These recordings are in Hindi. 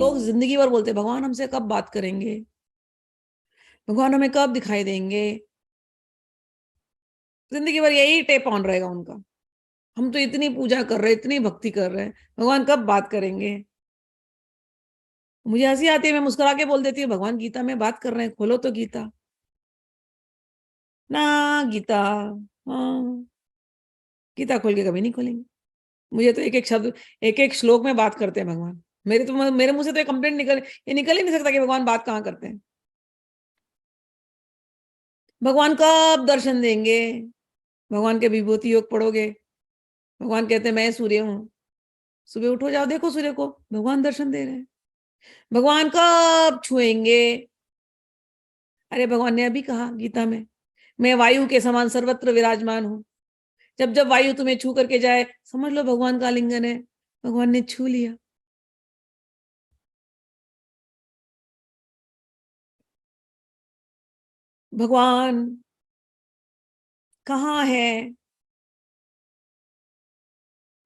लोग जिंदगी भर बोलते भगवान हमसे कब बात करेंगे, भगवान हमें कब दिखाई देंगे। जिंदगी भर यही टेप ऑन रहेगा उनका। हम तो इतनी पूजा कर रहे हैं, इतनी भक्ति कर रहे हैं, भगवान कब बात करेंगे। मुझे हंसी आती है, मैं मुस्कुरा के बोल देती हूँ भगवान गीता में बात कर रहे हैं, खोलो तो गीता। ना गीता, हाँ, गीता खोल के कभी नहीं खोलेंगे। मुझे तो एक एक शब्द, एक एक श्लोक में बात करते हैं भगवान। मेरे मुंह से तो ये कंप्लेंट ये निकल ही नहीं सकता कि भगवान बात कहाँ करते हैं। भगवान कब दर्शन देंगे। भगवान के विभूति योग पढ़ोगे, भगवान कहते हैं मैं सूर्य हूं, सुबह उठो जाओ देखो सूर्य को, भगवान दर्शन दे रहे हैं। भगवान कब छुएंगे। अरे भगवान ने अभी कहा गीता में, मैं वायु के समान सर्वत्र विराजमान हूं। जब जब वायु तुम्हें छू करके जाए समझ लो भगवान का लिंगन है, भगवान ने छू लिया। भगवान कहाँ है।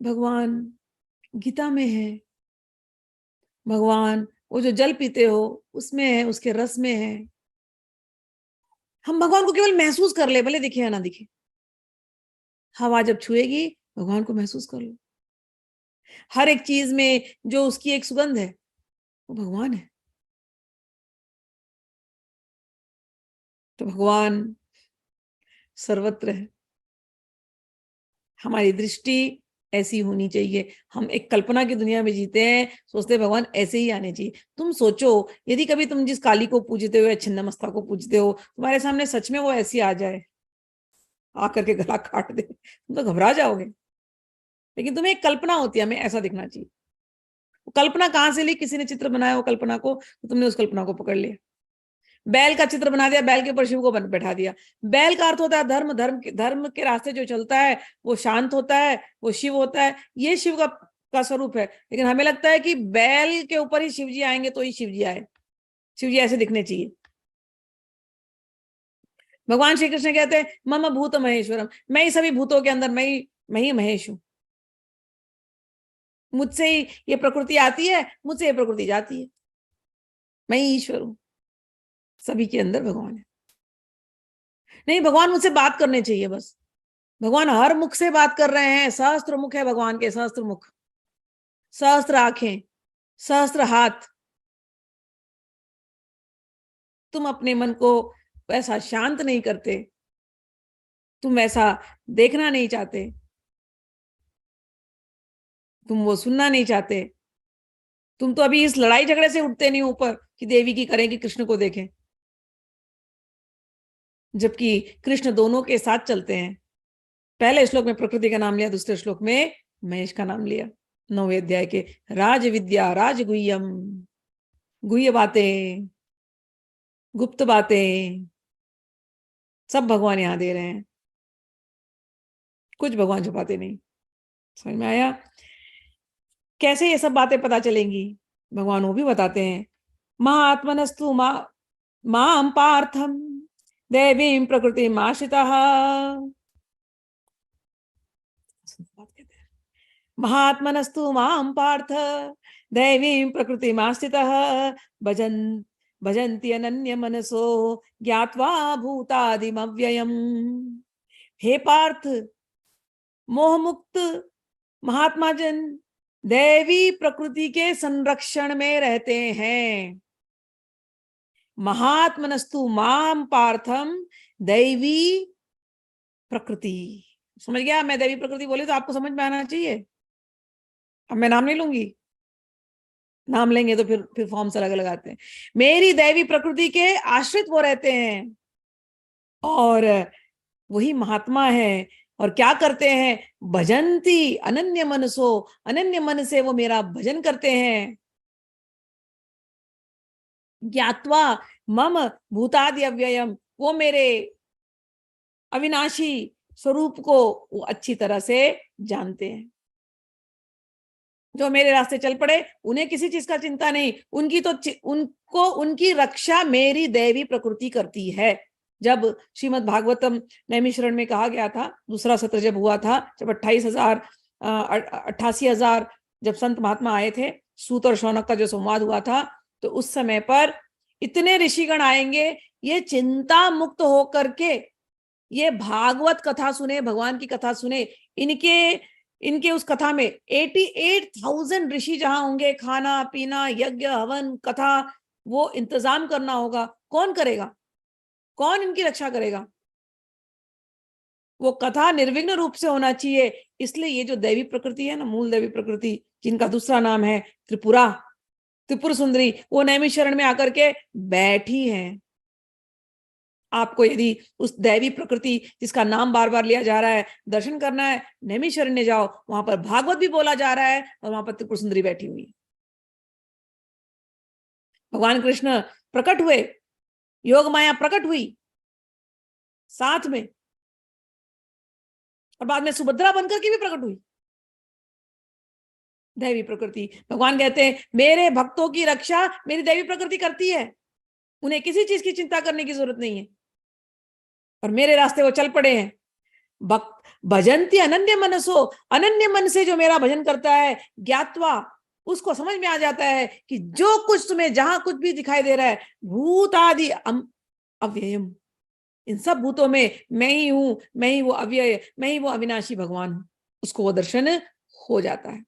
भगवान गीता में है। भगवान वो जो जल पीते हो उसमें है, उसके रस में है। हम भगवान को केवल महसूस कर ले, भले दिखे या ना दिखे। हवा जब छुएगी भगवान को महसूस कर लो। हर एक चीज में जो उसकी एक सुगंध है वो भगवान है। तो भगवान सर्वत्र है। हमारी दृष्टि ऐसी होनी चाहिए। हम एक कल्पना की दुनिया में जीते हैं, सोचते हैं भगवान ऐसे ही आने चाहिए। तुम सोचो यदि कभी तुम जिस काली को पूजते हो या छिन्नमस्ता को पूजते हो, तुम्हारे सामने सच में वो ऐसी आ जाए, आकर के गला काट दे, तुम तो घबरा जाओगे। लेकिन तुम्हें एक कल्पना होती है हमें ऐसा दिखना चाहिए। कल्पना कहां से ली, किसी ने चित्र बनाया वो कल्पना को, तो तुमने उस कल्पना को पकड़ लिया। बैल का चित्र बना दिया, बैल के ऊपर शिव को बैठा दिया। बैल का अर्थ होता है धर्म, धर्म के रास्ते जो चलता है वो शांत होता है, वो शिव होता है। ये शिव का स्वरूप है। लेकिन हमें लगता है कि बैल के ऊपर ही शिव जी आएंगे तो ही शिव जी आए, शिव जी ऐसे दिखने चाहिए। भगवान श्री कृष्ण कहते हैं मम भूत महेश्वरम, मैं ही सभी भूतों के अंदर, मैं ही महेश हूं। मुझसे ही ये प्रकृति आती है, मुझसे ये प्रकृति जाती है, मैं ही ईश्वर हूं। सभी के अंदर भगवान है। नहीं, भगवान मुझसे बात करने चाहिए बस। भगवान हर मुख से बात कर रहे हैं। सहस्त्र मुख है भगवान के, सहस्त्र मुख, सहस्त्र आंखें, सहस्त्र हाथ। तुम अपने मन को वैसा शांत नहीं करते, तुम वैसा देखना नहीं चाहते, तुम वो सुनना नहीं चाहते। तुम तो अभी इस लड़ाई झगड़े से उठते नहीं ऊपर कि देवी की करें कि कृष्ण को देखें, जबकि कृष्ण दोनों के साथ चलते हैं। पहले श्लोक में प्रकृति का नाम लिया, दूसरे श्लोक में महेश का नाम लिया। 9वें अध्याय के राज विद्या राज गुह्यम, गुह्य बातें, गुप्त बातें सब भगवान यहां दे रहे हैं। कुछ भगवान छुपाते नहीं। समझ में आया। कैसे ये सब बातें पता चलेंगी, भगवान वो भी बताते हैं। महात्मनस्तु माम पार्थम देवीं प्रकृति आश्रितः। महात्मनस्तु माम पार्थ दैवीं प्रकृति आश्रितः भजन भजन्ति अनन्य मनसो ज्ञात्वा भूतादिम अव्ययम। हे पार्थ, मोह मुक्त महात्मा जन दैवी प्रकृति के संरक्षण में रहते हैं। महात्मनस्तु माम पार्थम दैवी प्रकृति। समझ गया। मैं दैवी प्रकृति बोली तो आपको समझ में आना चाहिए। अब मैं नाम नहीं लूंगी, नाम लेंगे तो फिर फॉर्म्स अलग अलग आते हैं। मेरी दैवी प्रकृति के आश्रित वो रहते हैं और वही महात्मा है। और क्या करते हैं, भजंती अनन्य मनसो, अनन्य मन से वो मेरा भजन करते हैं। ज्ञात्वा मम भूतादि अव्ययम, वो मेरे अविनाशी स्वरूप को वो अच्छी तरह से जानते हैं। जो मेरे रास्ते चल पड़े उन्हें किसी चीज का चिंता नहीं, उनको उनकी रक्षा मेरी दैवी प्रकृति करती है। जब श्रीमद् भागवतम नैमिषरण में कहा गया था, दूसरा सत्र जब हुआ था, जब 28,000 88,000 जब संत महात्मा आए थे सूत और शौनक का जो संवाद हुआ था, तो उस समय पर इतने ऋषिगण आएंगे, ये चिंता मुक्त होकर के ये भागवत कथा सुने, भगवान की कथा सुने। इनके इनके उस कथा में 88,000 ऋषि जहां होंगे, खाना पीना यज्ञ हवन कथा वो इंतजाम करना होगा। कौन करेगा? कौन इनकी रक्षा करेगा? वो कथा निर्विघ्न रूप से होना चाहिए। इसलिए ये जो दैवी प्रकृति है ना, मूल दैवी प्रकृति, जिनका दूसरा नाम है त्रिपुरा, त्रिपुर सुंदरी, वो नैमिषारण्य में आकर के बैठी हैं। आपको यदि उस दैवी प्रकृति जिसका नाम बार बार लिया जा रहा है दर्शन करना है, नैमिषारण्य जाओ, वहां पर भागवत भी बोला जा रहा है और वहां पर त्रिपुर सुंदरी बैठी हुई है। भगवान कृष्ण प्रकट हुए, योग माया प्रकट हुई साथ में, और बाद में सुभद्रा बनकर के भी प्रकट हुई। दैवी प्रकृति, भगवान कहते हैं मेरे भक्तों की रक्षा मेरी दैवी प्रकृति करती है, उन्हें किसी चीज की चिंता करने की जरूरत नहीं है, और मेरे रास्ते वो चल पड़े हैं। भजंती अनन्य मनसो, अनन्य मन से जो मेरा भजन करता है, ज्ञात्वा, उसको समझ में आ जाता है कि जो कुछ तुम्हें जहां कुछ भी दिखाई दे रहा है, भूत आदि अव्ययम, इन सब भूतों में मैं ही हूं, मैं ही वो अव्यय, मैं ही वो अविनाशी भगवान हूं, उसको वो दर्शन हो जाता है।